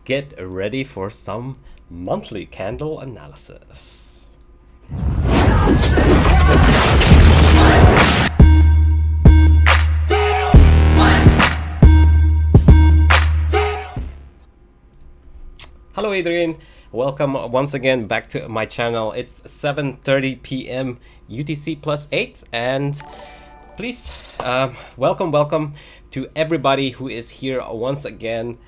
get ready for some monthly candle analysis. Hello Adrian, welcome once again back to my channel. It's 7:30 p.m. UTC plus 8, and please welcome to everybody who is here once again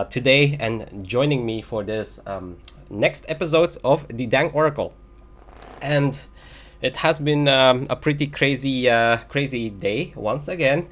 today and joining me for this next episode of the Dang Oracle. And it has been a pretty crazy day once again.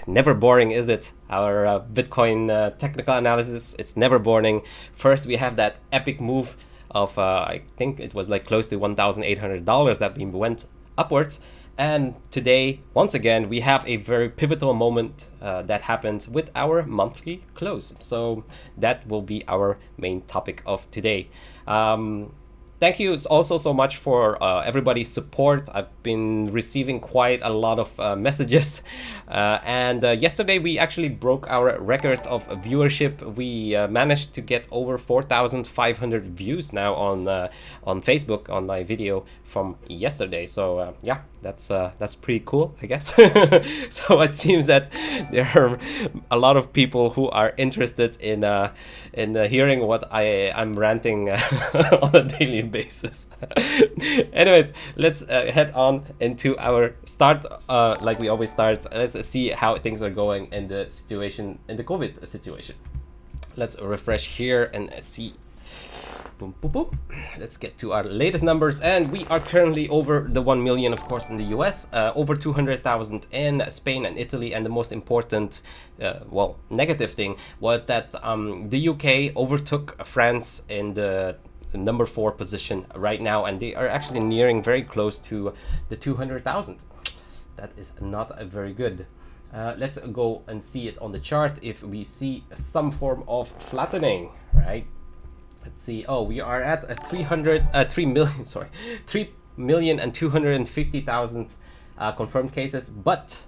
Never boring, is it? Our Bitcoin technical analysis, it's never boring. First, we have that epic move of, I think it was like close to $1,800 that we went upwards. And today, once again, we have a very pivotal moment that happened with our monthly close. So that will be our main topic of today. Thank you also so much for everybody's support. I've been receiving quite a lot of messages. And yesterday we actually broke our record of viewership. We managed to get over 4,500 views now on Facebook on my video from yesterday. So yeah, that's pretty cool, I guess. So it seems that there are a lot of people who are interested in hearing what I'm ranting on a daily basis. Anyways, let's head on into our start. Like we always start, let's see how things are going in the COVID situation. Let's refresh here and see. Boom, boom, boom. Let's get to our latest numbers, and we are currently over the 1 million, of course, in the US, over 200,000 in Spain and Italy, and the most important, negative thing was that the UK overtook France in the number 4 position right now, and they are actually nearing very close to the 200,000. That is not very good. Let's go and see it on the chart if we see some form of flattening, right? Let's see. Oh, we are at 3,250,000 confirmed cases. But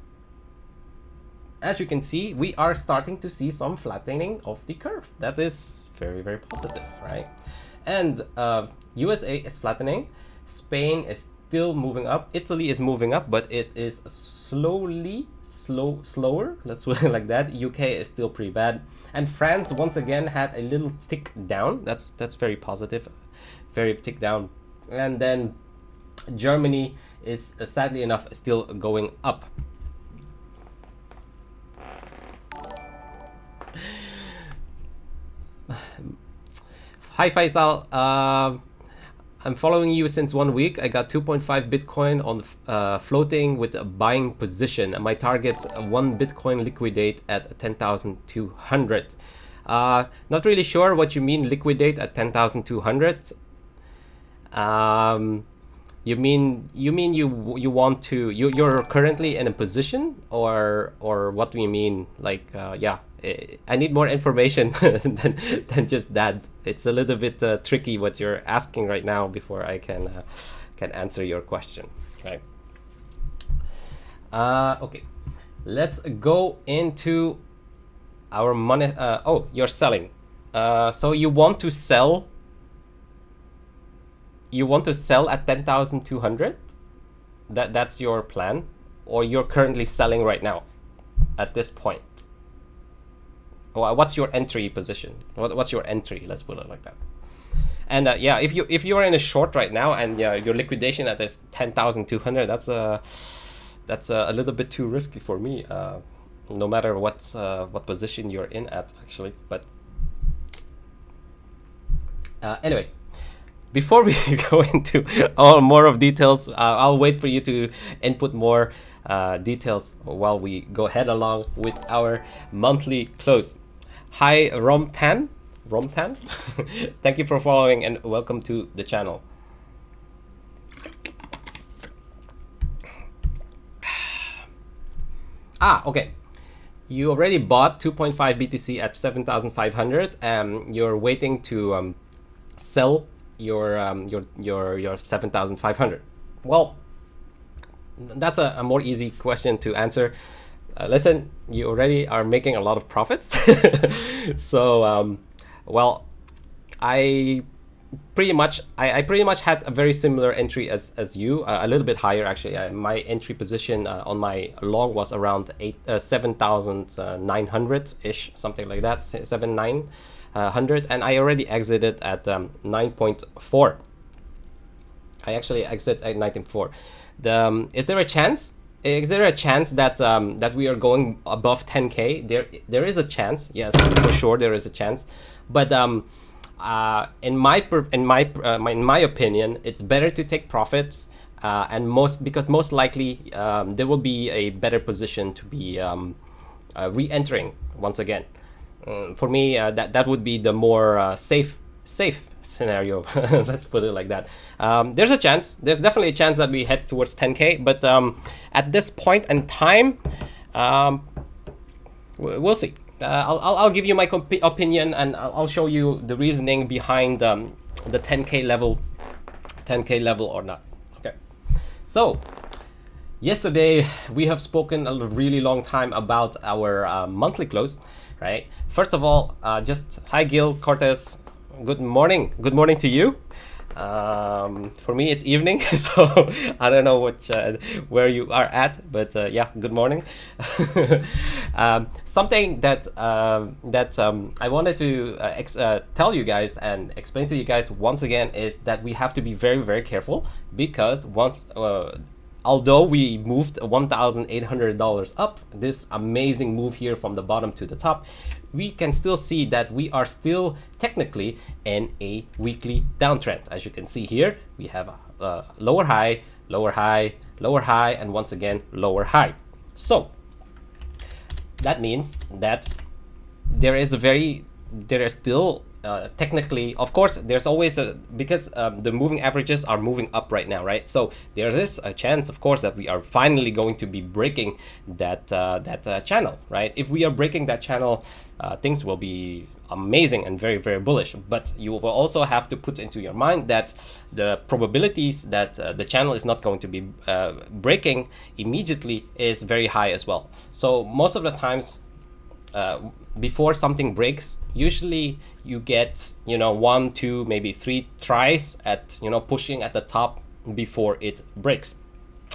as you can see, we are starting to see some flattening of the curve. That is very, very positive, right? And USA is flattening. Spain is still moving up. Italy is moving up, but it is slower. Let's put it like that. UK is still pretty bad, and France once again had a little tick down. That's very positive, very tick down. And then Germany is sadly enough still going up. Hi Faisal. I'm following you since 1 week. I got 2.5 Bitcoin on floating with a buying position. And my target, 1 Bitcoin liquidate at 10,200. Not really sure what you mean liquidate at 10,200. You mean you want to, you're currently in a position, or what do you mean? Like yeah, I need more information than just that. It's a little bit tricky what you're asking right now before I can answer your question, right? Okay, let's go into our money. Oh, you're selling. So you want to sell. You want to sell at 10,200? That's your plan, or you're currently selling right now at this point? What's your entry position? What's your entry? Let's put it like that. And yeah, if you're in a short right now and your liquidation at this 10,200, that's a little bit too risky for me. No matter what position you're in at, actually. But anyways, before we go into all more of details, I'll wait for you to input more details while we go ahead along with our monthly close. Hi Romtan. Thank you for following and welcome to the channel. Okay. You already bought 2.5 BTC at 7,500 and you're waiting to sell your 7,500. Well, that's a more easy question to answer. Listen, you already are making a lot of profits. So Well, I I pretty much had a very similar entry as you, a little bit higher actually. My entry position on my long was around 7,900 ish, something like that, 7,900, and I already exited at 9.4. I actually exit at 9.4. Is there a chance? Is there a chance that that we are going above 10K? There is a chance. Yes, for sure there is a chance, but in my opinion, it's better to take profits, and because most likely there will be a better position to be re-entering once again. For me, that would be the more safe scenario. Let's put it like that. There's a chance. There's definitely a chance that we head towards 10K, but at this point in time, we'll see. I'll give you my opinion, and I'll show you the reasoning behind the 10K level or not. Okay, so yesterday we have spoken a really long time about our monthly close, right? First of all, just hi Gil Cortez, good morning to you. For me it's evening, so I don't know where you are at, but yeah, good morning. Something that I wanted to tell you guys and explain to you guys once again is that we have to be very, very careful, because although we moved $1,800 up, this amazing move here from the bottom to the top, we can still see that we are still technically in a weekly downtrend. As you can see here, we have a lower high, lower high, lower high, and once again, lower high. So that means that there is still technically, of course, there's always because the moving averages are moving up right now, right? So there is a chance, of course, that we are finally going to be breaking that channel, right? If we are breaking that channel, things will be amazing and very, very bullish. But you will also have to put into your mind that the probabilities that the channel is not going to be breaking immediately is very high as well. So most of the times, before something breaks, usually you get 1, 2, maybe 3 tries at pushing at the top before it breaks,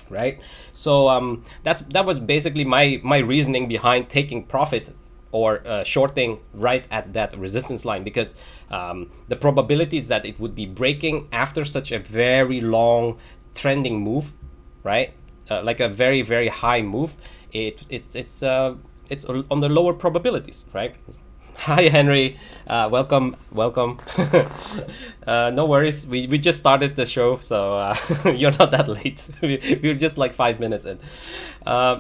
right? So that was basically my reasoning behind taking profit or shorting right at that resistance line, because the probabilities that it would be breaking after such a very long trending move, right, like a very, very high move, it's on the lower probabilities, right? Hi Henry, welcome. No worries, we just started the show, so you're not that late. We're just like 5 minutes in.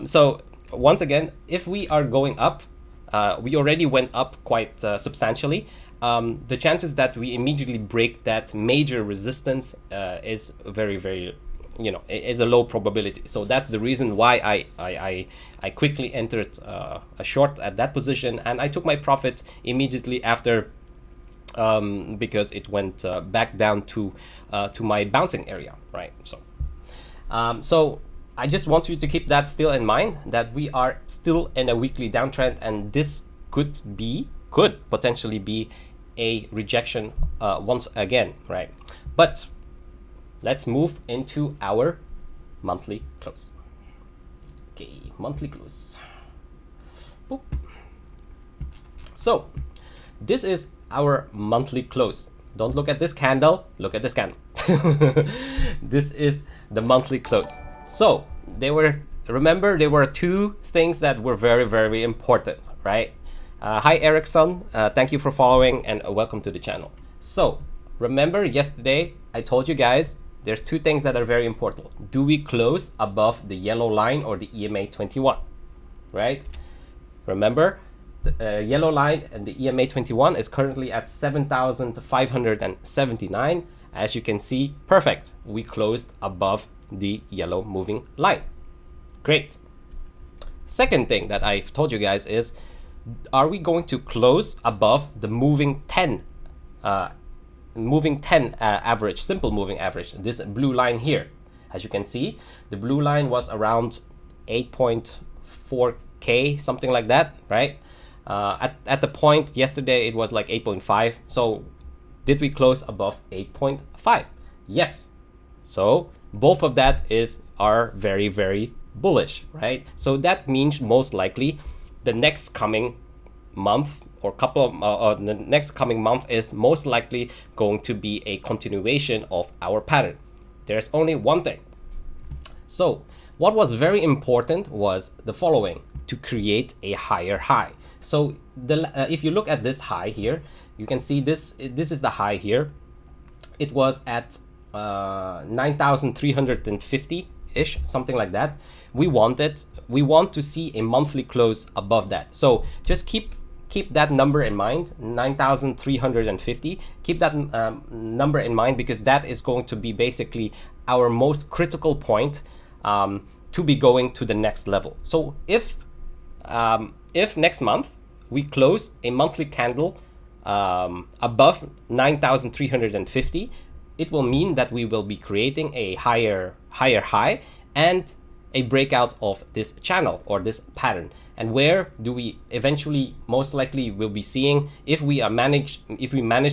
So once again, if we are going up, we already went up quite substantially. The chances that we immediately break that major resistance is very, very, is a low probability. So that's the reason why I quickly entered a short at that position, and I took my profit immediately after, because it went back down to my bouncing area, right? So I just want you to keep that still in mind, that we are still in a weekly downtrend, and this could potentially be a rejection once again, right? But let's move into our monthly close. Okay, monthly close. Boop. So this is our monthly close. Don't look at this candle, look at this candle. This is the monthly close. So remember there were 2 things that were very, very important, right? Hi Erickson, thank you for following and welcome to the channel. So remember yesterday I told you guys there's 2 things that are very important. Do we close above the yellow line or the EMA 21, right? Remember, the yellow line and the EMA 21 is currently at 7,579. As you can see, perfect. We closed above the yellow moving line. Great. Second thing that I've told you guys is, are we going to close above the moving 10 average, simple moving average, this blue line here? As you can see, the blue line was around 8.4K, something like that, right? At the point yesterday, it was like 8.5. So did we close above 8.5? Yes. So both of that are very, very bullish, right? So that means most likely the next coming month or the next coming month is most likely going to be a continuation of our pattern. There's only one thing. So what was very important was the following: to create a higher high. So if you look at this high here, you can see this is the high here. It was at 9,350 ish, something like that. We want to see a monthly close above that. So just keep that number in mind, 9,350. Keep that number in mind, because that is going to be basically our most critical point to be going to the next level. So if next month we close a monthly candle above 9,350, it will mean that we will be creating a higher high and a breakout of this channel or this pattern. And where do we eventually most likely will be seeing, if we manage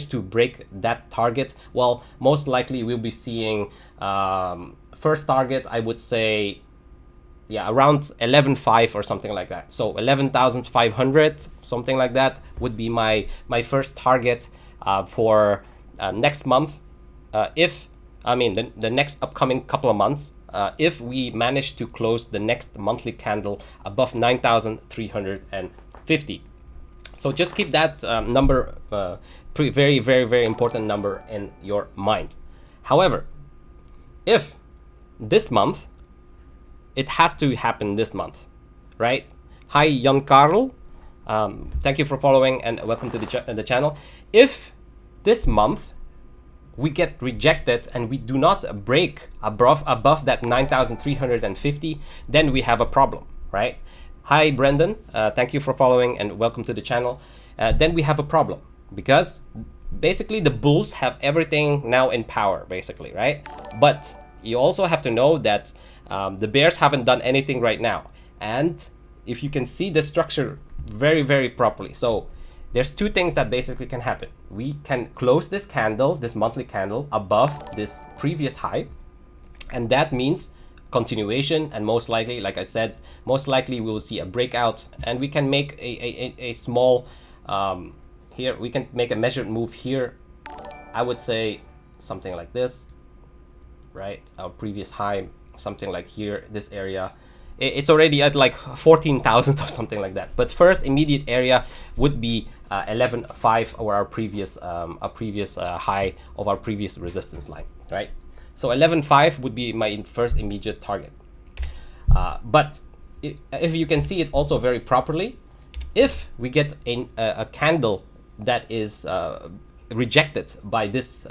to break that target? Well, most likely we'll be seeing first target, I would say, yeah, around 11.5 or something like that. So 11,500, something like that, would be my first target for next month. The next upcoming couple of months, if we manage to close the next monthly candle above 9,350. So just keep that number, very, very, very important number in your mind. However, if this month, it has to happen this month, right? Hi, Jan Karl. Thank you for following and welcome to the channel. If this month we get rejected and we do not break above that 9,350, then we have a problem, right? Hi, Brendan. Thank you for following and welcome to the channel. Then we have a problem, because basically the bulls have everything now in power, basically, right? But you also have to know that the bears haven't done anything right now. And if you can see the structure very, very properly. So there's two things that basically can happen. We can close this candle, this monthly candle, above this previous high. And that means continuation, and most likely, like I said, most likely we will see a breakout, and we can make a small, here, we can make a measured move here. I would say something like this, right? Our previous high, something like here, this area. It's already at like 14,000 or something like that. But first immediate area would be 11.5, or our previous high of our previous resistance line, right? So 11.5 would be my first immediate target. But if you can see it also very properly, if we get a candle that is rejected by this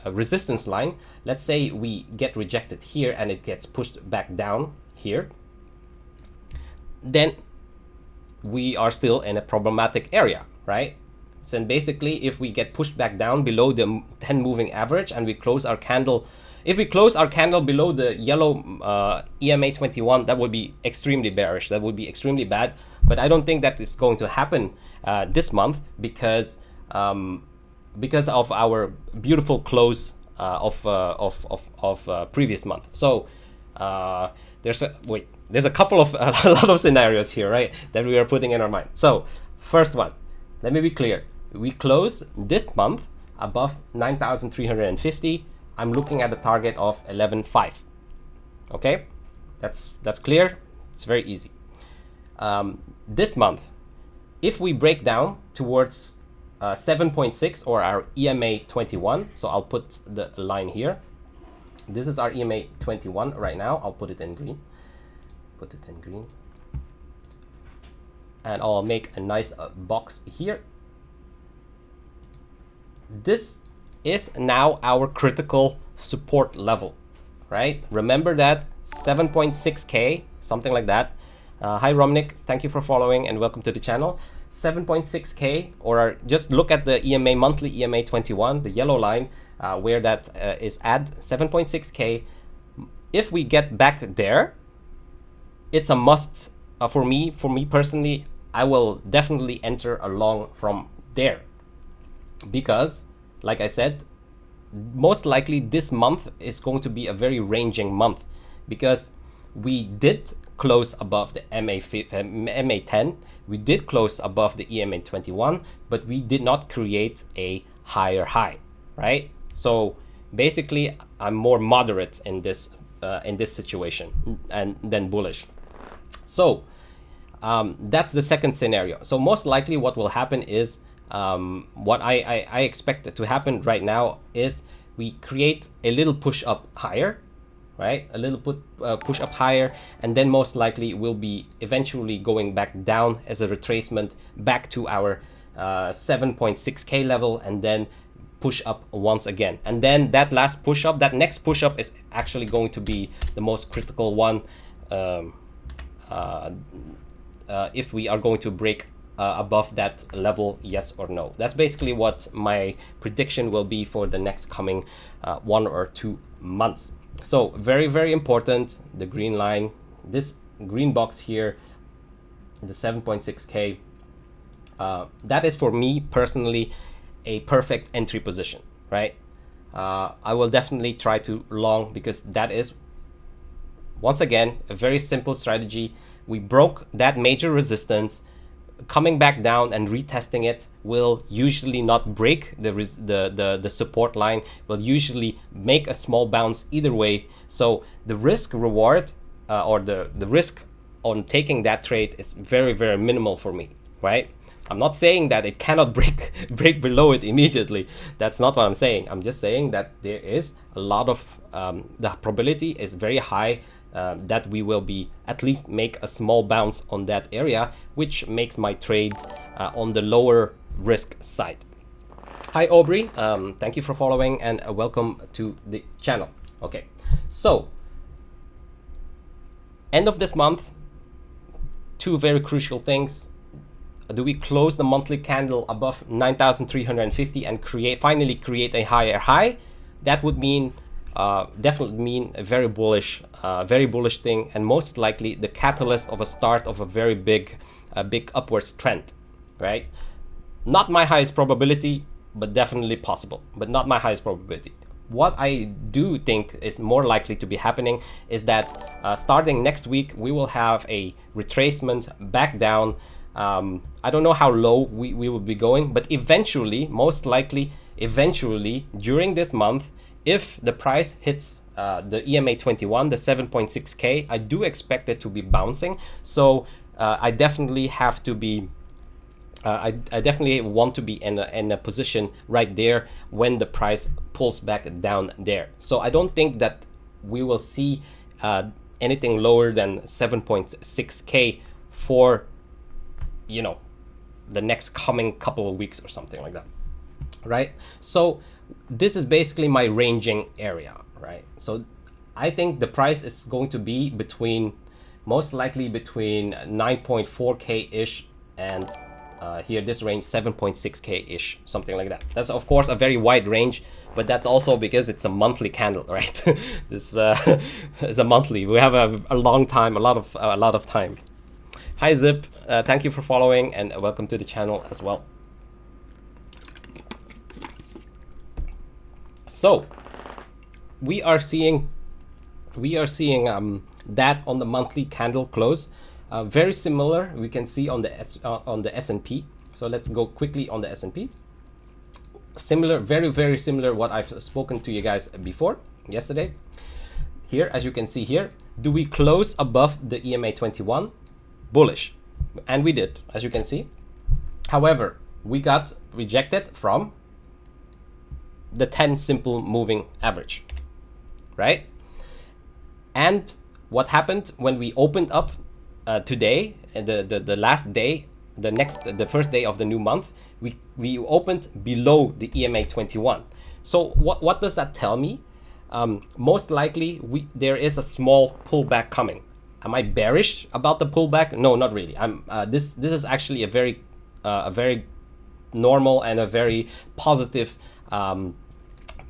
resistance line, let's say we get rejected here and it gets pushed back down here, then we are still in a problematic area, right? So basically, if we get pushed back down below the 10 moving average and we close our candle, if we close our candle below the yellow EMA 21, that would be extremely bearish. That would be extremely bad. But I don't think that is going to happen this month, because of our beautiful close of previous month. So there's a couple of a lot of scenarios here, right, that we are putting in our mind. So first one, let me be clear. We close this month above 9,350. I'm looking at a target of 11.5. Okay, that's clear. It's very easy. This month, if we break down towards 7.6, or our EMA 21, so I'll put the line here. This is our EMA 21 right now. I'll put it in green. Put it in green. And I'll make a nice box here. This is now our critical support level, right? Remember that 7.6K, something like that. Hi, Romnick. Thank you for following and welcome to the channel. 7.6K, or just look at the EMA monthly EMA 21, the yellow line, where that is at 7.6K. If we get back there, it's a must for me personally. I will definitely enter along from there, because like I said, most likely this month is going to be a very ranging month, because we did close above the MA10, we did close above the EMA21, but we did not create a higher high, right? So basically, I'm more moderate in this situation and then bullish. So that's the second scenario. So most likely what will happen is, what I expect to happen right now is we create a little push up higher, right? A little push up higher, and then most likely we'll be eventually going back down as a retracement back to our 7.6K level, and then push up once again. And then that last push up, that next push up is actually going to be the most critical one, if we are going to break above that level, yes or no. That's basically what my prediction will be for the next coming 1 or 2 months. So very, very important, the green line, this green box here, the 7.6K, that is for me personally a perfect entry position, right? I will definitely try to long, because that is, once again, a very simple strategy. We broke that major resistance. Coming back down and retesting it will usually not break the support line, will usually make a small bounce either way. So the risk reward, or the risk on taking that trade is very, very minimal for me, right? I'm not saying that it cannot break below it immediately. That's not what I'm saying. I'm just saying that there is a lot of, the probability is very high that we will be at least make a small bounce on that area, which makes my trade on the lower risk side. Hi Aubrey, thank you for following and welcome to the channel. Okay, so end of this month, two very crucial things. Do we close the monthly candle above 9,350 and finally create a higher high? That would mean definitely mean a very bullish thing, and most likely the catalyst of a start of a very big upwards trend, right? Not my highest probability, but definitely possible, but not my highest probability. What I do think is more likely to be happening is that starting next week, we will have a retracement back down. I don't know how low we will be going, but eventually, most likely, eventually during this month, if the price hits the EMA 21, the 7.6K, I do expect it to be bouncing. So I definitely have to be, I definitely want to be in a position right there when the price pulls back down there. So I don't think that we will see anything lower than 7.6K for, you know, the next coming couple of weeks or something like that, right? So this is basically my ranging area, right? So I think the price is going to be between, most likely between 9.4K ish and here this range 7.6K ish, something like that. That's of course a very wide range, but that's also because it's a monthly candle, right? This is a monthly. We have a long time, a lot of time. Hi Zip, thank you for following and welcome to the channel as well. So we are seeing that on the monthly candle close, very similar. We can see on the S&P. So let's go quickly on the S&P. Similar, very similar what I've spoken to you guys before yesterday. Here, as you can see here, do we close above the EMA 21? Bullish, and we did, as you can see. However, we got rejected from the 10 simple moving average, right? And what happened when we opened up today, the last day, the first day of the new month, we opened below the EMA 21. So what does that tell me? Most likely there is a small pullback coming. Am I bearish about the pullback? No, not really. This is actually a very normal and a very positive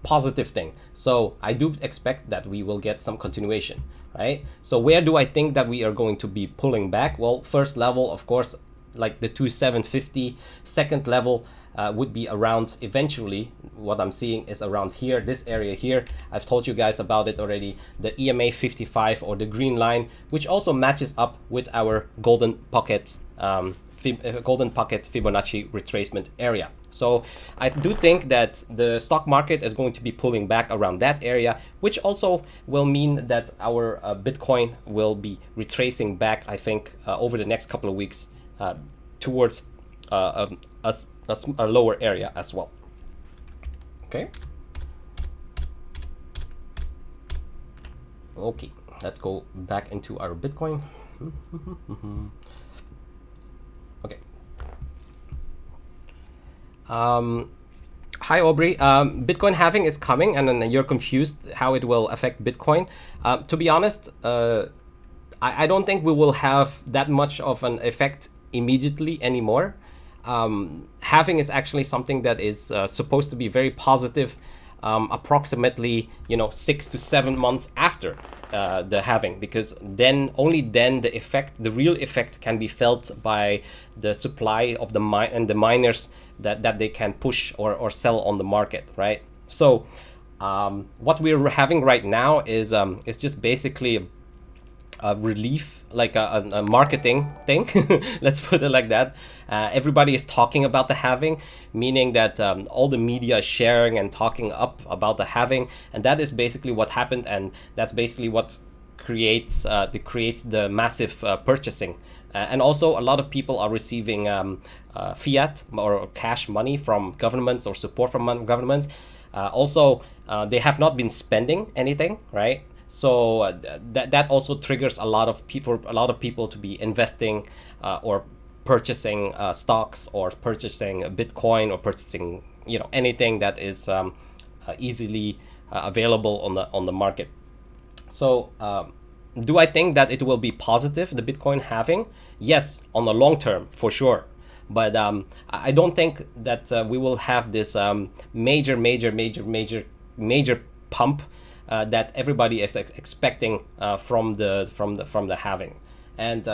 thing. So I do expect that we will get some continuation, right? So where do I think that we are going to be pulling back? Well, first level, of course, like the 2750. Second level would be around, eventually, what I'm seeing is around here, this area here. I've told you guys about it already, the EMA 55, or the green line, which also matches up with our golden pocket Fibonacci retracement area. So I do think that the stock market is going to be pulling back around that area, which also will mean that our Bitcoin will be retracing back, I think, over the next couple of weeks towards a lower area as well. Okay. Okay, let's go back into our Bitcoin. Okay. Hi Aubrey. Bitcoin halving is coming, and then you're confused how it will affect Bitcoin. To be honest, I don't think we will have that much of an effect immediately anymore. Halving is actually something that is supposed to be very positive, approximately 6 to 7 months after the halving, because only then the real effect can be felt by the supply of the miners that they can push or sell on the market, right? So what we're having right now is just basically a relief, like a marketing thing. Let's put it like that. Everybody is talking about the halving, meaning that all the media is sharing and talking up about the halving, and that is basically what happened, and that's basically what creates the massive purchasing. And also, a lot of people are receiving fiat or cash money from governments or support from governments. Also, they have not been spending anything, right? So that also triggers a lot of people to be investing or purchasing stocks, or purchasing Bitcoin, or purchasing anything that is easily available on the market. So do I think that it will be positive, the Bitcoin halving? Yes, on the long term, for sure. But I don't think that we will have this major pump that everybody is expecting from the halving. And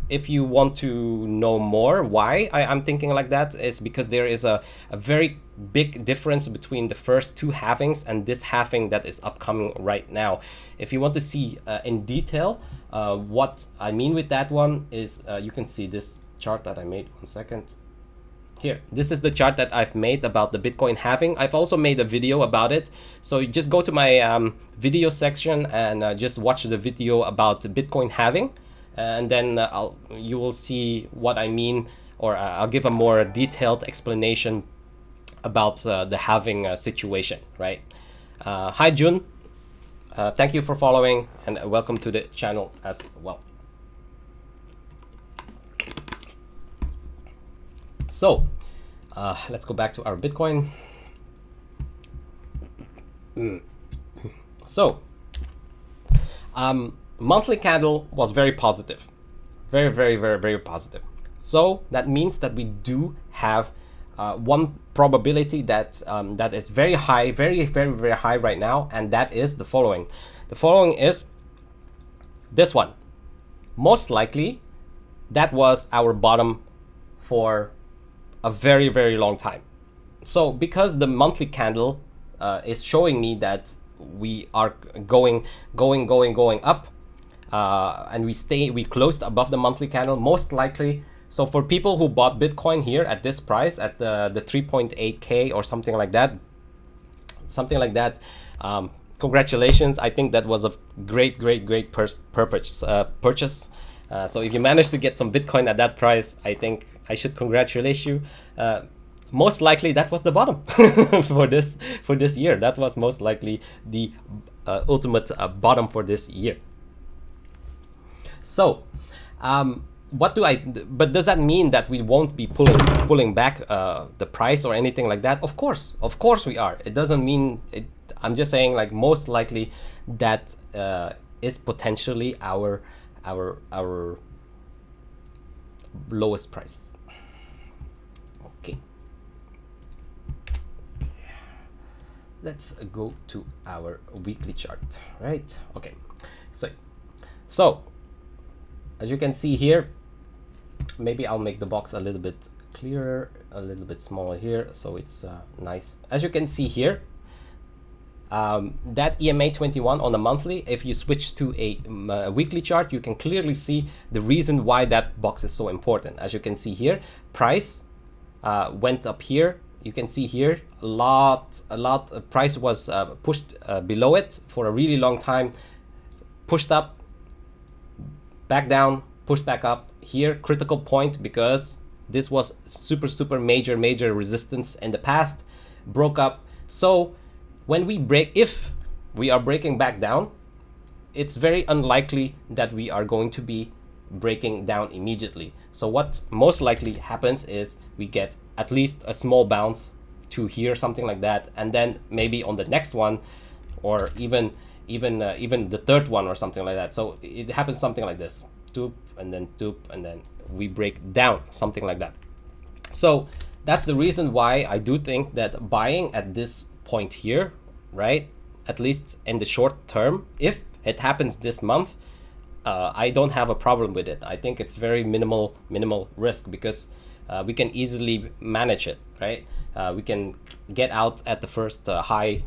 if you want to know more why I'm thinking like that, it's because there is a very big difference between the first two halvings and this halving that is upcoming right now. If you want to see in detail what I mean with that one, is you can see this chart that I made. 1 second. Here, this is the chart that I've made about the Bitcoin halving. I've also made a video about it. So you just go to my video section and just watch the video about the Bitcoin halving. And then you will see what I mean, or I'll give a more detailed explanation about the halving situation, right? Hi, June. Thank you for following, and welcome to the channel as well. So let's go back to our Bitcoin. So monthly candle was very positive, very positive. So that means that we do have one probability that that is very high, very high right now, and that is the following. The following is this one. Most likely, that was our bottom for a very long time. So because the monthly candle is showing me that we are going up, and we closed above the monthly candle, most likely. So for people who bought Bitcoin here at this price, at the 3.8K or something like that, congratulations. I think that was a great purchase. So if you managed to get some Bitcoin at that price, I think I should congratulate you. Most likely that was the bottom for this year. That was most likely the ultimate bottom for this year. So but does that mean that we won't be pulling back the price or anything like that? Of course we are. It doesn't mean it. I'm just saying, like, most likely that is potentially our lowest price. Okay, let's go to our weekly chart, right? Okay, so as you can see here, maybe I'll make the box a little bit clearer, a little bit smaller here, so it's nice. As you can see here, that EMA 21 on the monthly, if you switch to a weekly chart, you can clearly see the reason why that box is so important. As you can see here, price went up here. You can see here a lot price was pushed below it for a really long time, pushed up, back down, pushed back up. Here, critical point, because this was super major resistance in the past, broke up. So when we break, if we are breaking back down, it's very unlikely that we are going to be breaking down immediately. So what most likely happens is we get at least a small bounce to here, something like that, and then maybe on the next one, or even the third one or something like that. So it happens something like this, doop, and then we break down, something like that. So that's the reason why I do think that buying at this point here, right, at least in the short term, if it happens this month, I don't have a problem with it. I think it's very minimal risk, because we can easily manage it, right? We can get out at the first high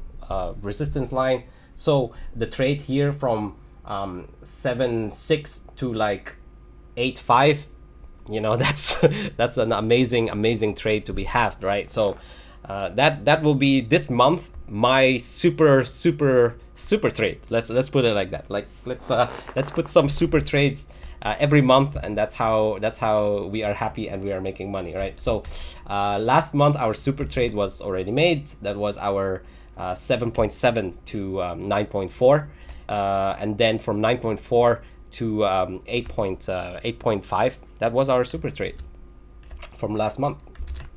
resistance line. So the trade here from 7.6 to like 8.5, you know, that's an amazing trade to be had, right? So that will be this month my super trade. Let's put it like that. Like let's put some super trades every month, and that's how we are happy and we are making money, right? So last month our super trade was already made. That was our 7.7 to 9.4, and then from 9.4 to 8.5. That was our super trade from last month.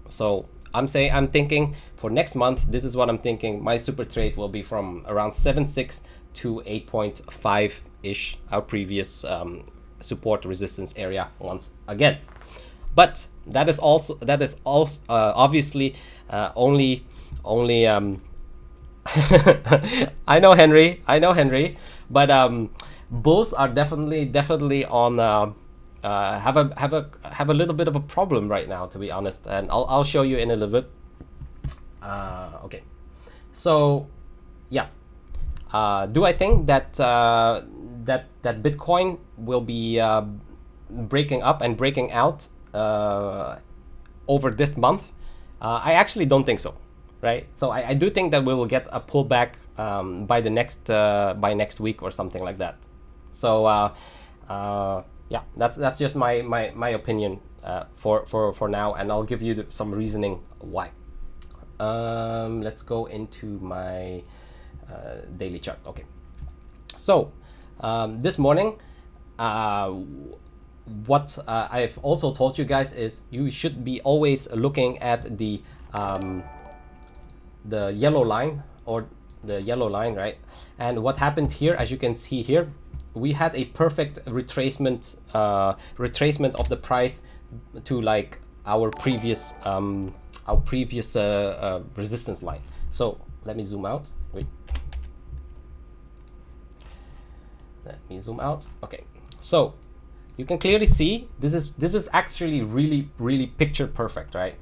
So I'm thinking for next month, this is what I'm thinking. My super trade will be from around 7.6 to 8.5 ish, our previous support resistance area once again. But that is also obviously only I know Henry, but bulls are definitely on have a little bit of a problem right now, to be honest, and I'll show you in a little bit. Okay, so yeah, do I think that that Bitcoin will be breaking up and breaking out over this month? I actually don't think so, right? So I do think that we will get a pullback by next week or something like that. So yeah, that's just my opinion for now, and I'll give you some reasoning why. Let's go into my daily chart. Okay, so this morning, what I've also told you guys is you should be always looking at the yellow line, or the yellow line, right? And what happened here, as you can see here, we had a perfect retracement of the price to like our previous resistance line. So let me zoom out. Wait. Let me zoom out. Okay. So you can clearly see this is actually really picture perfect, right?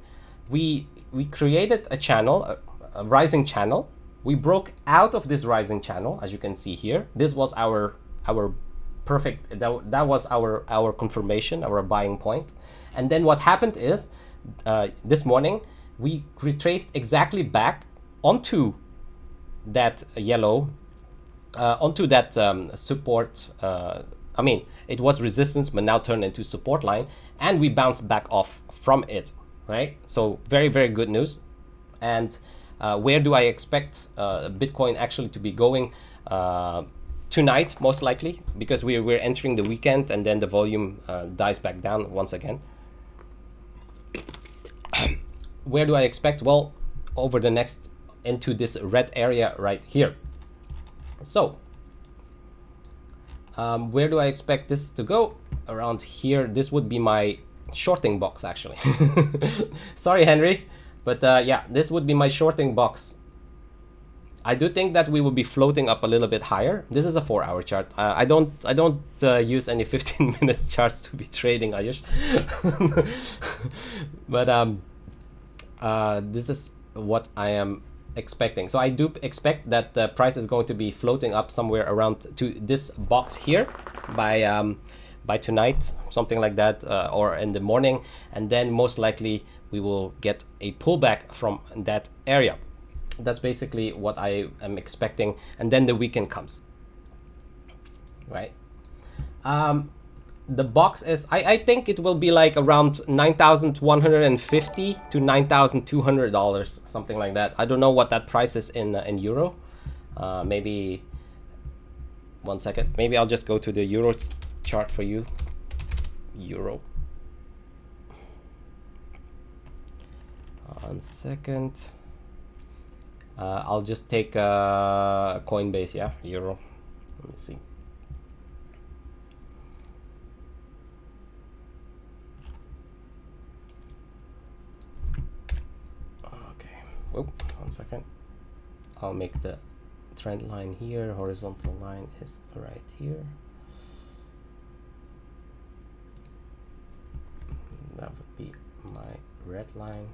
We created a channel, a rising channel. We broke out of this rising channel, as you can see here. This was our perfect, that was our confirmation, our buying point. And then what happened is this morning we retraced exactly back onto that yellow, onto that support. I mean, it was resistance, but now turned into support line, and we bounced back off from it, right? So very good news. And where do I expect Bitcoin actually to be going? Tonight, most likely, because we're entering the weekend, and then the volume dies back down once again. Where do I expect? Well, over the next, into this red area right here. So where do I expect this to go? Around here. This would be my shorting box, actually. Sorry, Henry, but yeah, this would be my shorting box. I do think that we will be floating up a little bit higher. This is a 4-hour chart. I don't use any 15 minutes charts to be trading, Ayush. But this is what I am expecting. So I do expect that the price is going to be floating up somewhere around to this box here by tonight, something like that, or in the morning, and then most likely we will get a pullback from that area. That's basically what I am expecting, and then the weekend comes, right? The box is, I think it will be like around $9,150 to $9,200, something like that. I don't know what that price is in euro. Maybe 1 second. Maybe I'll just go to the euro chart for you. Euro. 1 second. I'll just take Coinbase, yeah, euro. Let me see. Okay. Oh, 1 second. I'll make the trend line here. Horizontal line is right here. That would be my red line.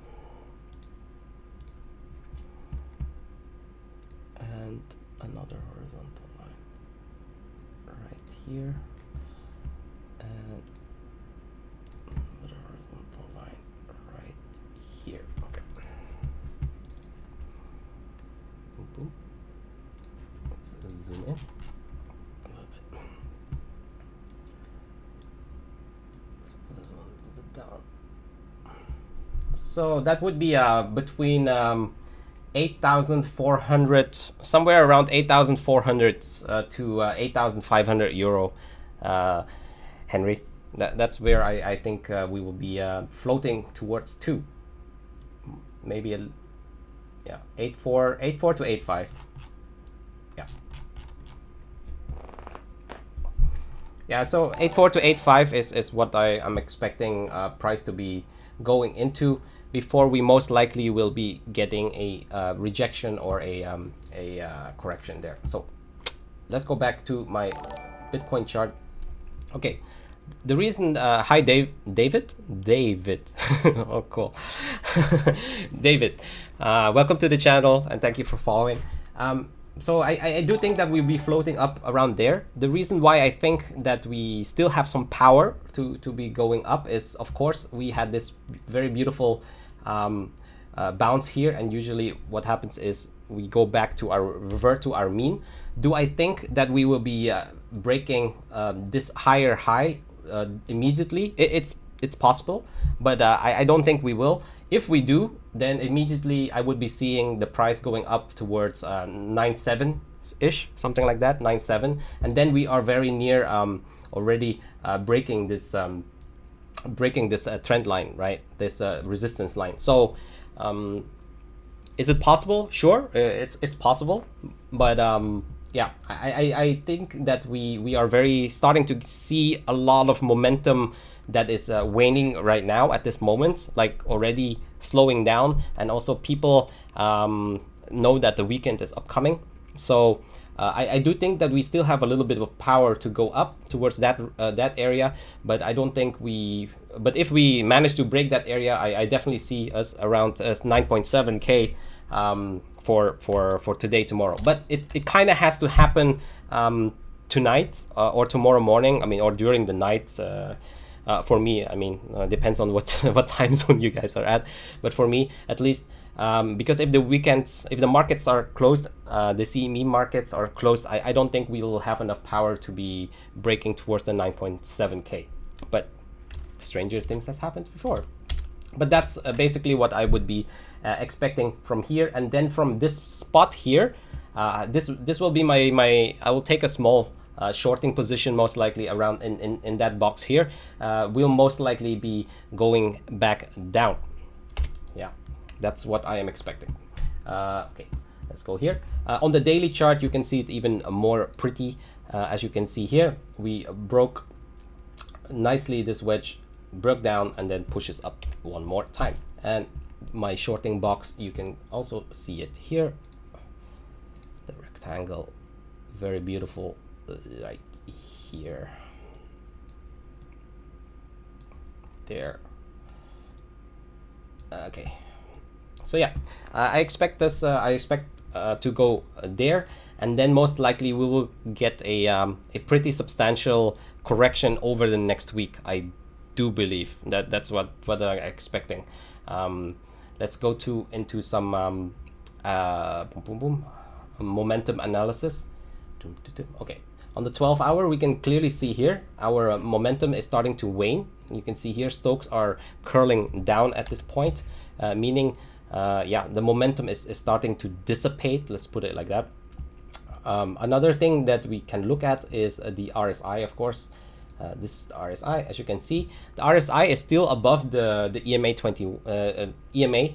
And another horizontal line right here. And another horizontal line right here. Okay. Boom, boom. Let's zoom in a little bit. This one a little bit down. So that would be between 8,400, somewhere around 8,400 to 8,500 euro, Henry. That's where I think we will be floating towards to. Maybe yeah, 8.4 to 8.5. Yeah. Yeah, so 8.4 to 8.5 is what I am expecting price to be going into, before we most likely will be getting a rejection or a correction there. So let's go back to my Bitcoin chart. Okay, the reason, hi David, oh cool, David, welcome to the channel and thank you for following. So I do think that we'll be floating up around there. The reason why I think that we still have some power to be going up is, of course, we had this very beautiful bounce here, and usually what happens is we go back to revert to our mean. Do I think that we will be breaking this higher high immediately? It's possible, but I don't think we will. If we do, then immediately I would be seeing the price going up towards 9.7 ish, something like that, 9.7, and then we are very near already breaking this trend line, right? This resistance line. So is it possible? Sure, it's possible, but yeah, I think that we are very starting to see a lot of momentum that is waning right now at this moment, like already slowing down, and also people know that the weekend is upcoming. So I do think that we still have a little bit of power to go up towards that area, but I don't think but if we manage to break that area, I definitely see us around 9.7k for today, tomorrow. But it kind of has to happen tonight or tomorrow morning. I mean, or during the night. For me, I mean, depends on what time zone you guys are at. But for me, at least, because if the markets are closed, the CME markets are closed, I don't think we will have enough power to be breaking towards the 9.7k. But stranger things has happened before. But that's basically what I would be expecting from here. And then from this spot here, this will be my I will take a small shorting position, most likely around in that box here. We'll most likely be going back down. Yeah, that's what I am expecting. Okay, let's go here. On the daily chart, you can see it even more pretty. As you can see here, we broke nicely this wedge, broke down, and then pushes up one more time. And my shorting box, you can also see it here. the rectangle, very beautiful right here. There. Okay. So yeah, I expect this. I expect to go there, and then most likely we will get a pretty substantial correction over the next week. I do believe that that's what I'm expecting. Let's go into some momentum analysis. Okay, on the 12 hour we can clearly see here our momentum is starting to wane. You can see here stokes are curling down at this point, meaning yeah, the momentum is starting to dissipate. Let's put it like that. Another thing that we can look at is the RSI, of course. This is the RSI. As you can see, the RSI is still above the EMA 20 EMA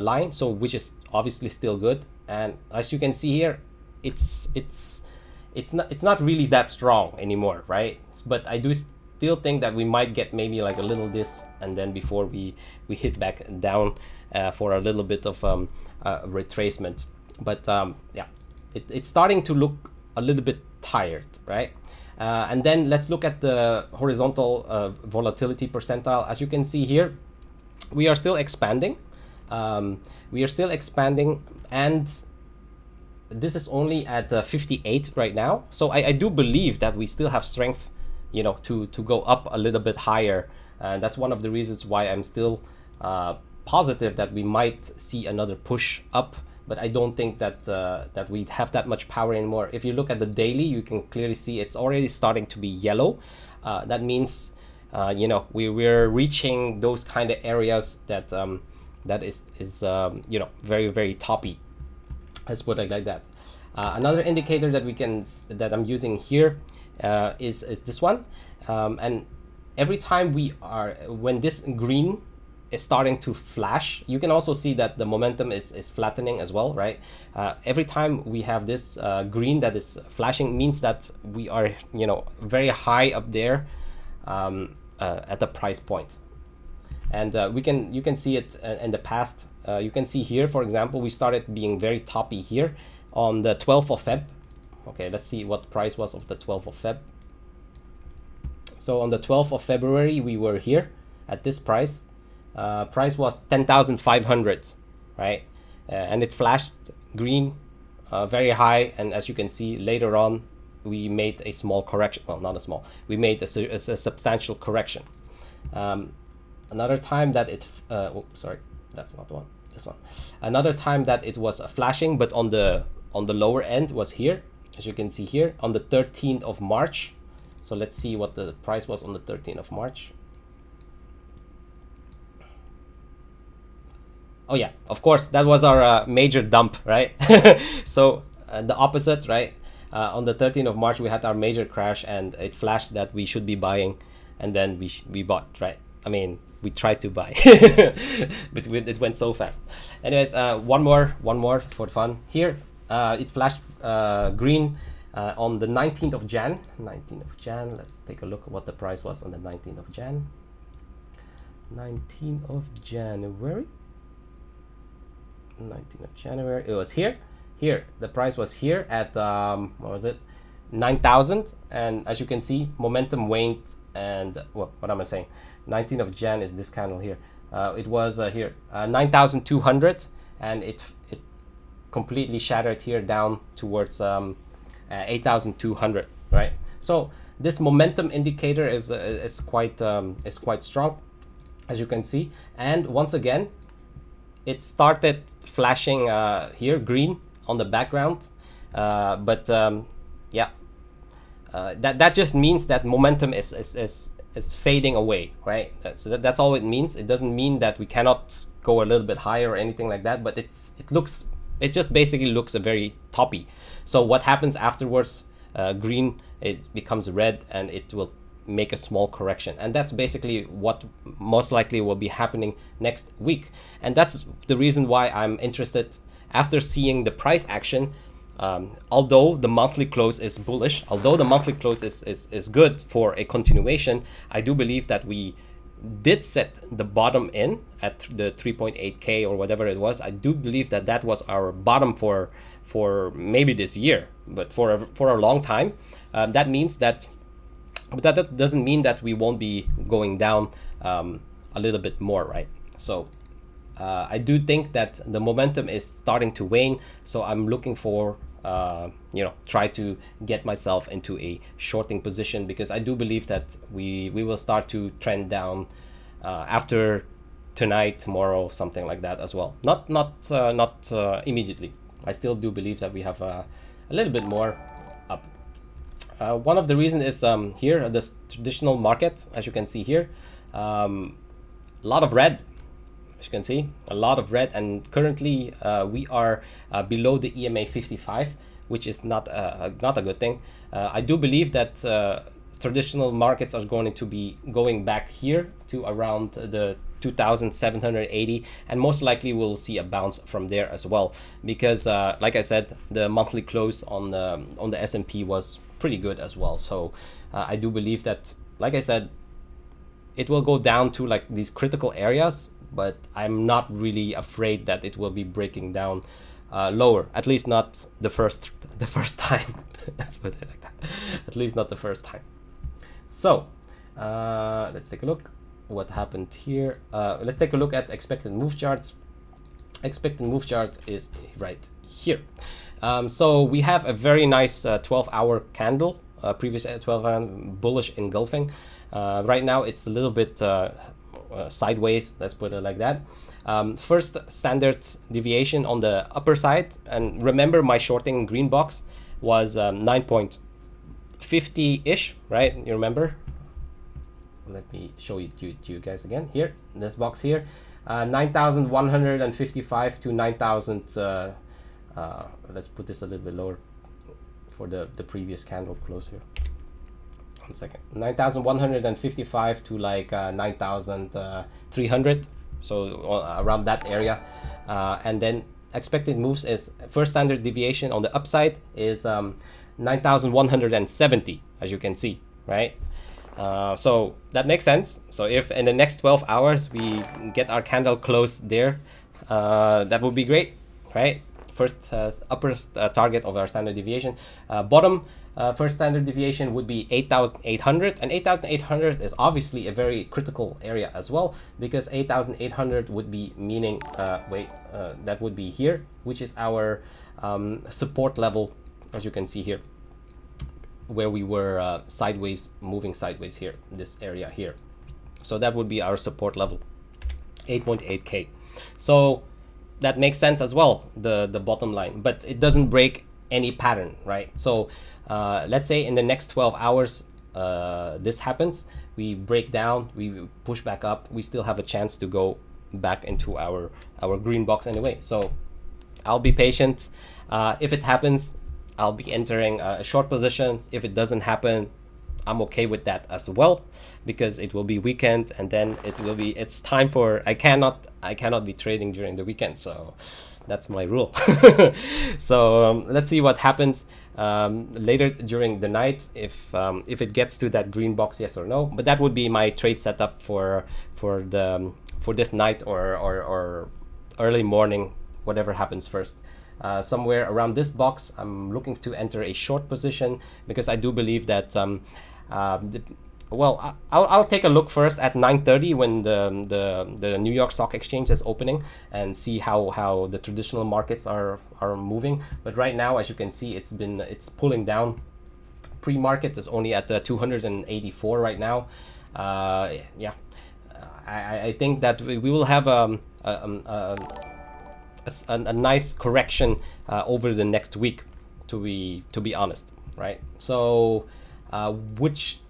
line, so which is obviously still good. And as you can see here, it's not really that strong anymore, right? But I do still think that we might get maybe like a little this, and then before we hit back down for a little bit of retracement. But yeah, it's starting to look a little bit tired, right? And then let's look at the horizontal volatility percentile. As you can see here, we are still expanding. We are still expanding, and this is only at 58 right now. So I do believe that we still have strength, you know, to go up a little bit higher. And that's one of the reasons why I'm still positive that we might see another push up. But I don't think that that we have that much power anymore. If you look at the daily, you can clearly see it's already starting to be yellow. That means, you know, we're reaching those kind of areas that that is you know, very, very toppy. Let's put it like that. Another indicator that I'm using here is this one. And every time when this green is starting to flash, you can also see that the momentum is flattening as well, right? Every time we have this green that is flashing means that we are, you know, very high up there at the price point. And you can see it in the past. You can see here, for example, we started being very toppy here on the 12th of Feb. Okay, let's see what price was of the 12th of Feb. So on the 12th of February, we were here at this price. Price was 10,500, right? And it flashed green, very high. And as you can see later on, we made a small correction. Well, not a small. We made a substantial correction. Another time that it, sorry, that's not the one. This one. Another time that it was flashing, but on the lower end was here, as you can see here, on the 13th of March. So let's see what the price was on the 13th of March. Oh yeah, of course, that was our major dump, right? So the opposite, right? On the 13th of March, we had our major crash, and it flashed that we should be buying, and then we bought, right? I mean, we tried to buy, but it went so fast. Anyways, one more for fun. Here, it flashed green on the 19th of Jan. 19th of Jan. Let's take a look at what the price was on the 19th of Jan. 19th of January. 19th of January. It was here. Here, the price was here at what was it? 9,000. And as you can see, momentum waned. And well, what am I saying? 19th of Jan is this candle here. It was here 9,200, and it completely shattered here down towards 8,200, right? So this momentum indicator is quite strong, as you can see. And once again, it started flashing here green on the background, but yeah, that just means that momentum is fading away, right? That's all it means. It doesn't mean that we cannot go a little bit higher or anything like that, but it just basically looks a very toppy. So what happens afterwards? Green, it becomes red, and it will make a small correction, and that's basically what most likely will be happening next week. And that's the reason why I'm interested after seeing the price action. Although the monthly close is bullish, although the monthly close is good for a continuation, I do believe that we did set the bottom in at the 3.8k or whatever it was. I do believe that that was our bottom for maybe this year, but for a long time. That means that, but that doesn't mean that we won't be going down a little bit more, right? So I do think that the momentum is starting to wane. So I'm looking for try to get myself into a shorting position, because I do believe that we will start to trend down after tonight, tomorrow, something like that as well. Not immediately. I still do believe that we have a little bit more up. One of the reasons is here, this traditional market, as you can see here, a lot of red. As you can see, a lot of red, and currently we are below the EMA 55, which is not a good thing. I do believe that traditional markets are going to be going back here to around the 2,780, and most likely we'll see a bounce from there as well, because like I said, the monthly close on the S&P was pretty good as well. So I do believe that, like I said, it will go down to like these critical areas, but I'm not really afraid that it will be breaking down lower. At least not the first time. That's what I like that. At least not the first time. So let's take a look what happened here. Let's take a look at expected move charts. Expected move chart is right here. So we have a very nice 12-hour candle, previous 12-hour bullish engulfing. Right now it's a little bit sideways, let's put it like that. First standard deviation on the upper side, and remember my shorting green box was 9.50 ish, right? You remember? Let me show it to you guys again here, this box here, 9,155 to 9,000. Let's put this a little bit lower for the previous candle close here. 1 second. 9,155 to like 9,300, so around that area. And then expected moves is first standard deviation on the upside is 9,170, as you can see, right? So that makes sense. So if in the next 12 hours we get our candle closed there, that would be great, right? First upper target of our standard deviation. Bottom first standard deviation would be 8,800, and 8,800 is obviously a very critical area as well, because 8,800 would be meaning that would be here, which is our support level, as you can see here, where we were sideways, moving sideways here, this area here. So that would be our support level, 8.8k. So that makes sense as well, the bottom line, but it doesn't break any pattern, right? So let's say in the next 12 hours this happens, we break down, we push back up, we still have a chance to go back into our green box anyway. So I'll be patient. If it happens, I'll be entering a short position. If it doesn't happen, I'm okay with that as well, because it will be weekend, and then it's time for, I cannot be trading during the weekend, so that's my rule. So let's see what happens later during the night, if it gets to that green box, yes or no. But that would be my trade setup for this night or early morning, whatever happens first. Somewhere around this box, I'm looking to enter a short position, because I do believe that I'll take a look first at 9:30 when the New York Stock Exchange is opening, and see how the traditional markets are moving. But right now, as you can see, it's pulling down. Pre-market is only at 284 right now. I think that we will have a nice correction over the next week, to be honest, right? So which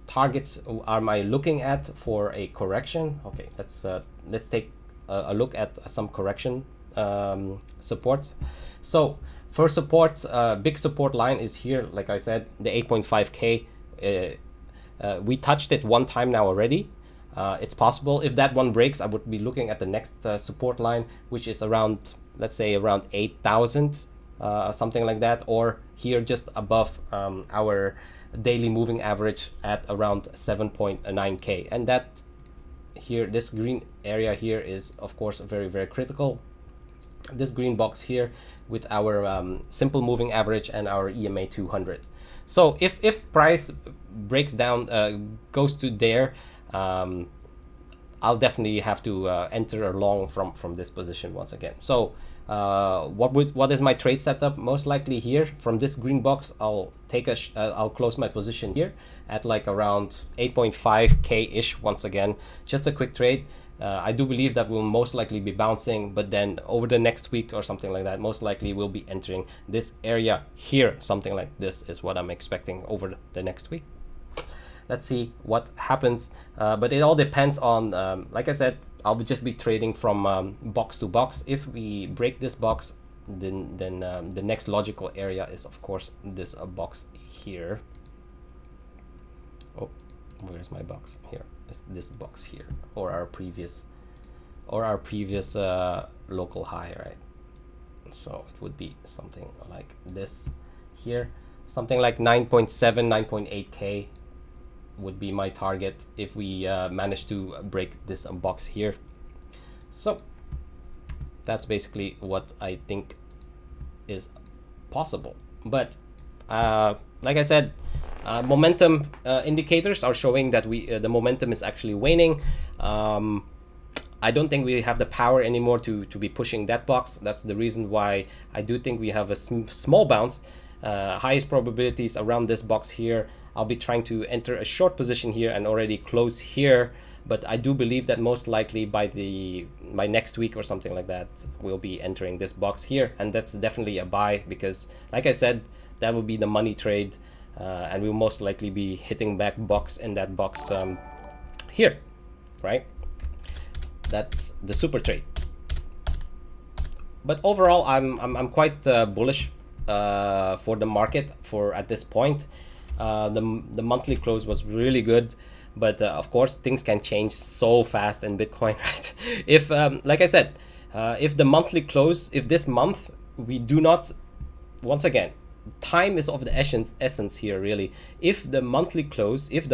targets am I looking at for a correction? Okay, let's take a look at some correction supports. So for support, big support line is here, like I said, the 8.5k. We touched it one time now already. It's possible if that one breaks, I would be looking at the next support line, which is around, let's say around 8,000, something like that, or here just above our daily moving average at around 7.9k, and that here, this green area here is of course very, very critical. This green box here with our simple moving average and our EMA 200. So if price breaks down, goes to there, I'll definitely have to enter a long from this position once again. So what is my trade setup? Most likely here from this green box, I'll take I'll close my position here at like around 8.5k ish once again. Just a quick trade. I do believe that we'll most likely be bouncing, but then over the next week or something like that, most likely we'll be entering this area here. Something like this is what I'm expecting over the next week. Let's see what happens, but it all depends on, like I said, I'll just be trading from box to box. If we break this box, then the next logical area is of course this box here. Oh, where's my box? Here. This box here, or our previous local high, right? So it would be something like this here, something like 9.7, 9.8k would be my target if we manage to break this box here. So that's basically what I think is possible. But like I said, momentum indicators are showing that the momentum is actually waning. I don't think we have the power anymore to be pushing that box. That's the reason why I do think we have a small bounce. Highest probabilities around this box here. I'll be trying to enter a short position here and already close here, but I do believe that most likely by next week or something like that, we'll be entering this box here, and that's definitely a buy, because like I said, that will be the money trade, and we'll most likely be hitting back box in that box here, right? That's the super trade. But overall, I'm quite bullish for the market at this point. The monthly close was really good, but of course things can change so fast in Bitcoin, right? If like I said, if the monthly close, if this month we do not, once again, time is of the essence here really. If the monthly close, if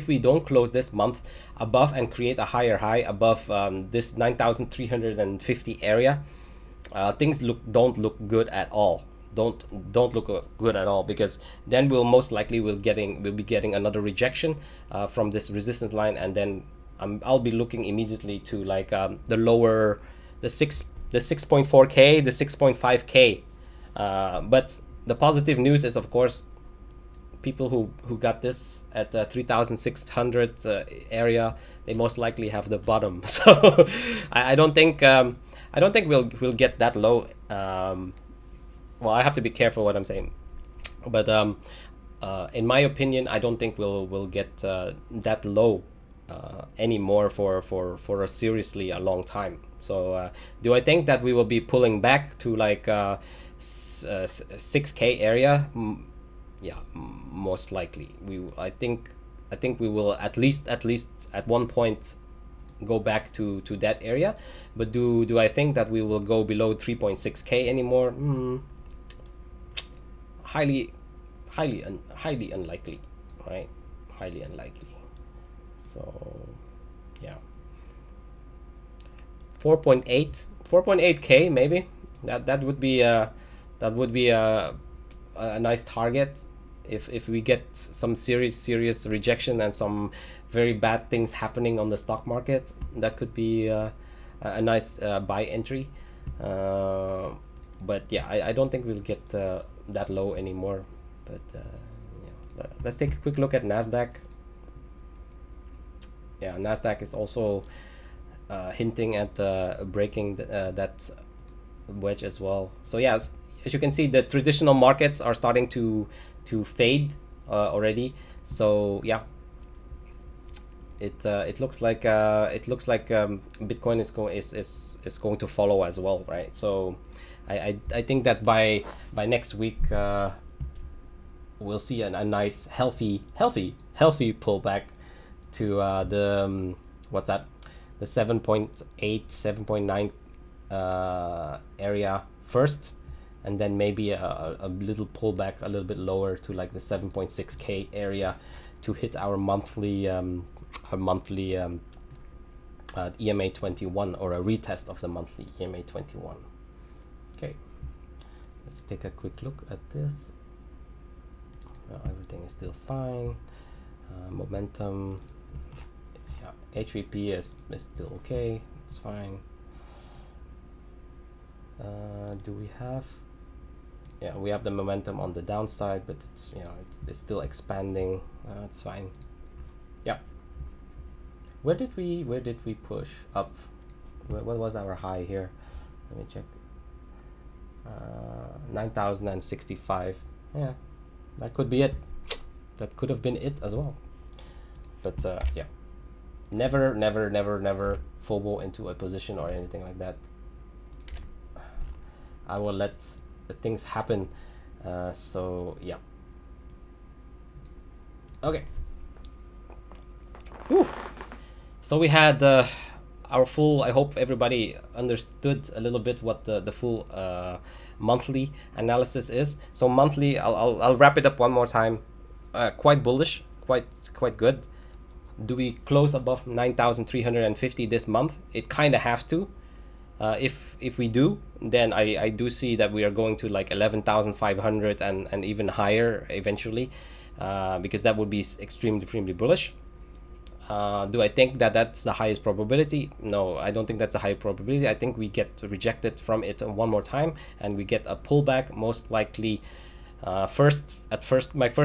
we don't close this month above and create a higher high above this 9,350 area, things don't look good at all. Don't look good at all, because then we'll most likely we'll be getting another rejection from this resistance line, and then I'll be looking immediately to like the lower, the 6.4k, the 6.5k. But the positive news is of course people who got this at the 3,600 area, they most likely have the bottom. So I don't think we'll get that low. Well, I have to be careful what I'm saying, but in my opinion, I don't think we'll get that low anymore for a seriously a long time. So do I think that we will be pulling back to like 6k area? Yeah, most likely. I think we will at least at one point go back to that area. But do I think that we will go below 3.6k anymore? Highly unlikely, right? Highly unlikely. So yeah, 4.8k maybe. That would be a nice target if we get some serious rejection and some very bad things happening on the stock market. That could be a nice buy entry. But yeah, I don't think we'll get that low anymore. But yeah, let's take a quick look at Nasdaq. Yeah, Nasdaq is also hinting at breaking that wedge as well. So yeah, as you can see, the traditional markets are starting to fade already. So yeah, it looks like Bitcoin is going to follow as well, right? So I think that by next week we'll see a nice healthy pullback to the what's that, the 7.8 7.9 area first, and then maybe a little pullback a little bit lower to like the 7.6K area to hit our monthly EMA 21, or a retest of the monthly EMA 21. Okay, let's take a quick look at this. Everything is still fine. Momentum, yeah, HVP is still okay. It's fine. Do we have? Yeah, we have the momentum on the downside, but it's, you know, it's still expanding. It's fine. Yeah. Where did we push up? What was our high here? Let me check. 9,065. Yeah, that could be it. That could have been it as well. But yeah, never FOMO into a position or anything like that. I will let things happen. So yeah. Okay. Whew. So we had our full, I hope everybody understood a little bit what the full monthly analysis is. So monthly, I'll wrap it up one more time. Quite bullish, quite good. Do we close above 9,350 this month? It kind of have to. If we do, then I do see that we are going to like 11,500 and even higher eventually, because that would be extremely bullish. Do I think that that's the highest probability? No, I don't think that's the high probability. I think we get rejected from it one more time and we get a pullback, most likely. My first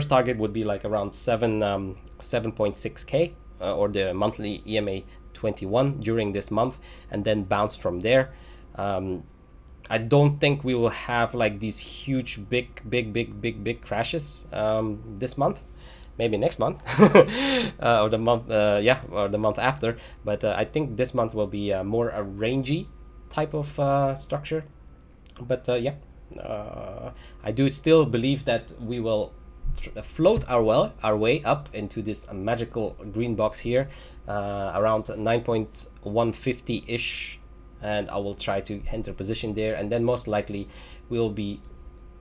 target would be like around 7.6K, or the monthly EMA 21 during this month, and then bounce from there. I don't think we will have like these huge big crashes this month. Maybe next month or the month or the month after, but I think this month will be more a rangy type of structure. But yeah, I do still believe that we will float our way up into this magical green box here, around 9.150 ish, and I will try to enter position there, and then most likely we'll be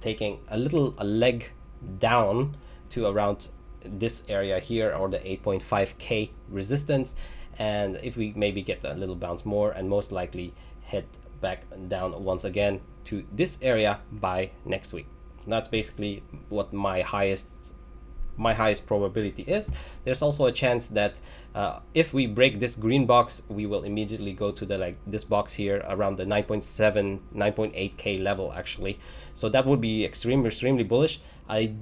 taking a leg down to around this area here, or the 8.5K resistance, and if we maybe get a little bounce more, and most likely head back down once again to this area by next week. That's basically what my highest probability is. There's also a chance that if we break this green box, we will immediately go to the this box here around the 9.7 9.8K level actually. So that would be extremely bullish. I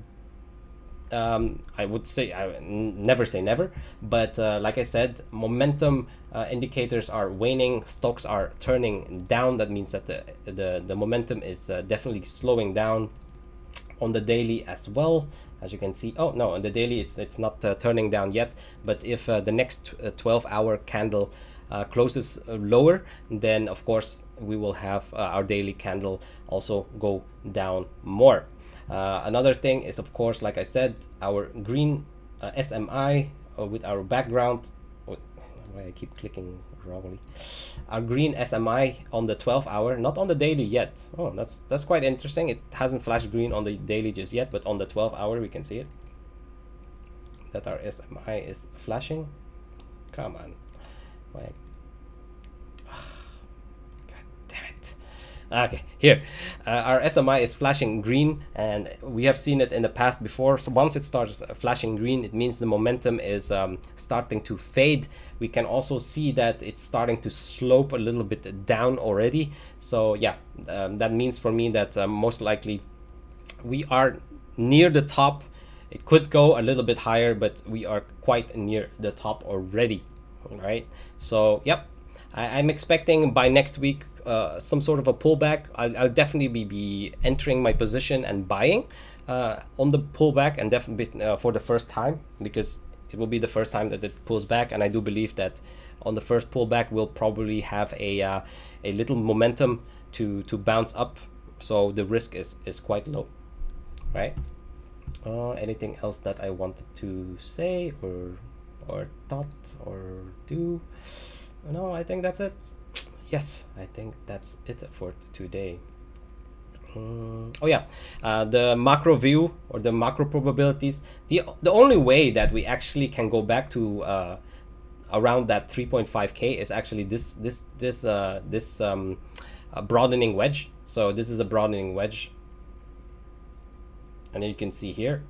would say, I never say never, but like I said, momentum indicators are waning, stocks are turning down. That means that the momentum is definitely slowing down on the daily as well, as you can see. Oh no, on the daily it's not turning down yet, but if the next 12-hour candle closes lower, then of course we will have our daily candle also go down more. Another thing is, of course, like I said, our green SMI with our background. Why I keep clicking wrongly? Our green SMI on the 12-hour, not on the daily yet. Oh, that's quite interesting. It hasn't flashed green on the daily just yet, but on the 12-hour we can see it, that our SMI is flashing. Come on, why? Okay, here our SMI is flashing green, and we have seen it in the past before. So once it starts flashing green, it means the momentum is starting to fade. We can also see that it's starting to slope a little bit down already. So yeah, that means for me that most likely we are near the top. It could go a little bit higher, but we are quite near the top already. All right, so yep, I'm expecting by next week some sort of a pullback. I'll definitely be entering my position and buying on the pullback, and definitely for the first time, because it will be the first time that it pulls back, and I do believe that on the first pullback we'll probably have a little momentum to bounce up, so the risk is quite low, right? Anything else that I wanted to say or thought or do? No, I think that's it. Yes, I think that's it for today. Oh yeah, the macro view or the macro probabilities. The only way that we actually can go back to around that 3.5k is actually this broadening wedge. So this is a broadening wedge, and then you can see here,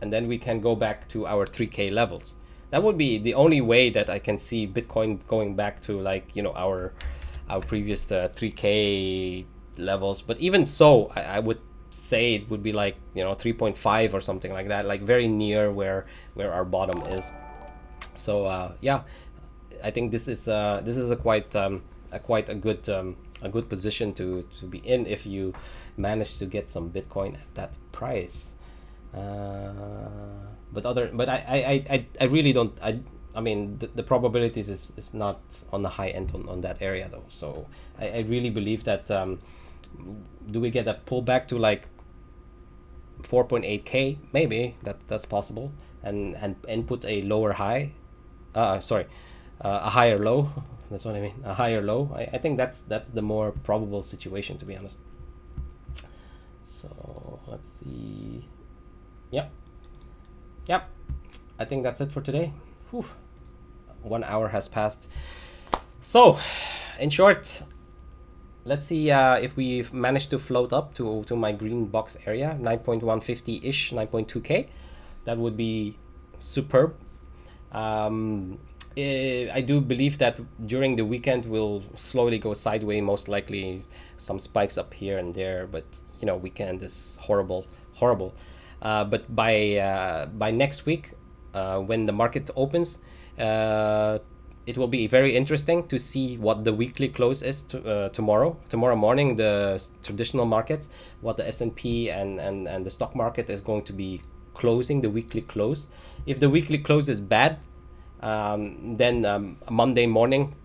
and then we can go back to our 3k levels. That would be the only way that I can see Bitcoin going back to, like, you know, our previous 3k levels. But even so, I would say it would be like, you know, 3.5 or something like that, like very near where our bottom is. So yeah, I think this is a quite a good position to be in if you manage to get some Bitcoin at that price. But I really don't. I mean, the probabilities is not on the high end on that area though. So I really believe that do we get a pullback to like 4.8k? Maybe that's possible, and put a lower high. Sorry, a higher low. That's what I mean. A higher low. I think that's the more probable situation, to be honest. So let's see. Yep. I think that's it for today. Whew. 1 hour has passed. So, in short, let's see if we've managed to float up to my green box area, 9.150-ish, 9.2k. That would be superb. I do believe that during the weekend we'll slowly go sideways, most likely some spikes up here and there, but you know, weekend is horrible. But by next week, when the market opens, it will be very interesting to see what the weekly close is tomorrow morning, the traditional market, what the S&P and the stock market is going to be closing, the weekly close. If the weekly close is bad, then Monday morning,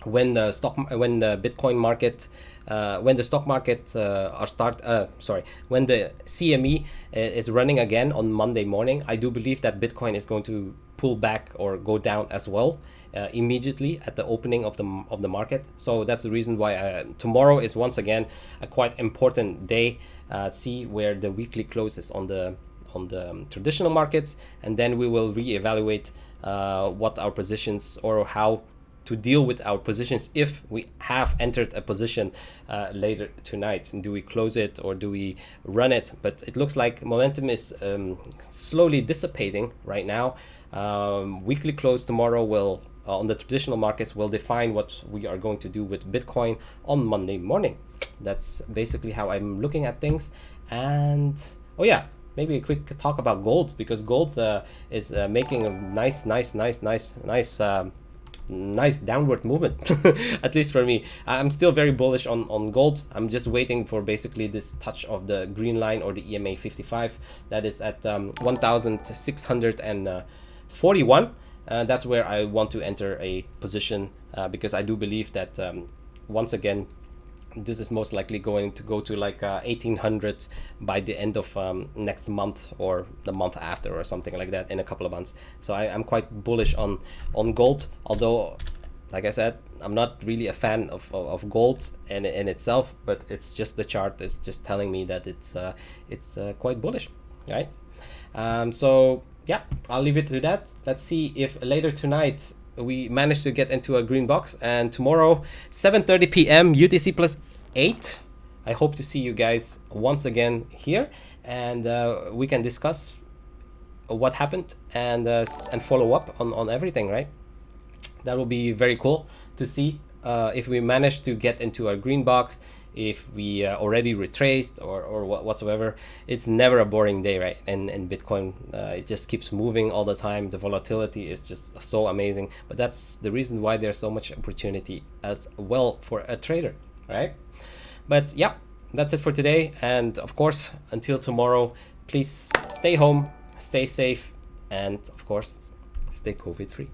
when the Bitcoin market, when the stock market when the CME is running again on Monday morning, I do believe that Bitcoin is going to pull back or go down as well immediately at the opening of the market. So that's the reason why tomorrow is once again a quite important day. See where the weekly close is on the traditional markets, and then we will reevaluate what our positions, or how to deal with our positions if we have entered a position later tonight. And do we close it or do we run it? But it looks like momentum is slowly dissipating right now. Weekly close tomorrow will on the traditional markets will define what we are going to do with Bitcoin on Monday morning. That's basically how I'm looking at things. And oh yeah, maybe a quick talk about gold, because gold is making a nice downward movement. At least for me, I'm still very bullish on gold. I'm just waiting for basically this touch of the green line, or the EMA 55, that is at 1641. That's where I want to enter a position, because I do believe that once again this is most likely going to go to like 1800 by the end of next month, or the month after, or something like that, in a couple of months. So I'm quite bullish on gold, although like I said, I'm not really a fan of gold in itself, but it's just the chart is just telling me that it's quite bullish, right? So yeah, I'll leave it to that. Let's see if later tonight we managed to get into a green box, and tomorrow 7:30 p.m. UTC plus 8, I hope to see you guys once again here, and we can discuss what happened and follow up on everything, right? That will be very cool to see if we managed to get into a green box, if we already retraced or whatsoever. It's never a boring day, right? And Bitcoin, it just keeps moving all the time. The volatility is just so amazing, but that's the reason why there's so much opportunity as well for a trader, right? But yeah, that's it for today, and of course, until tomorrow, please stay home, stay safe, and of course, stay COVID free.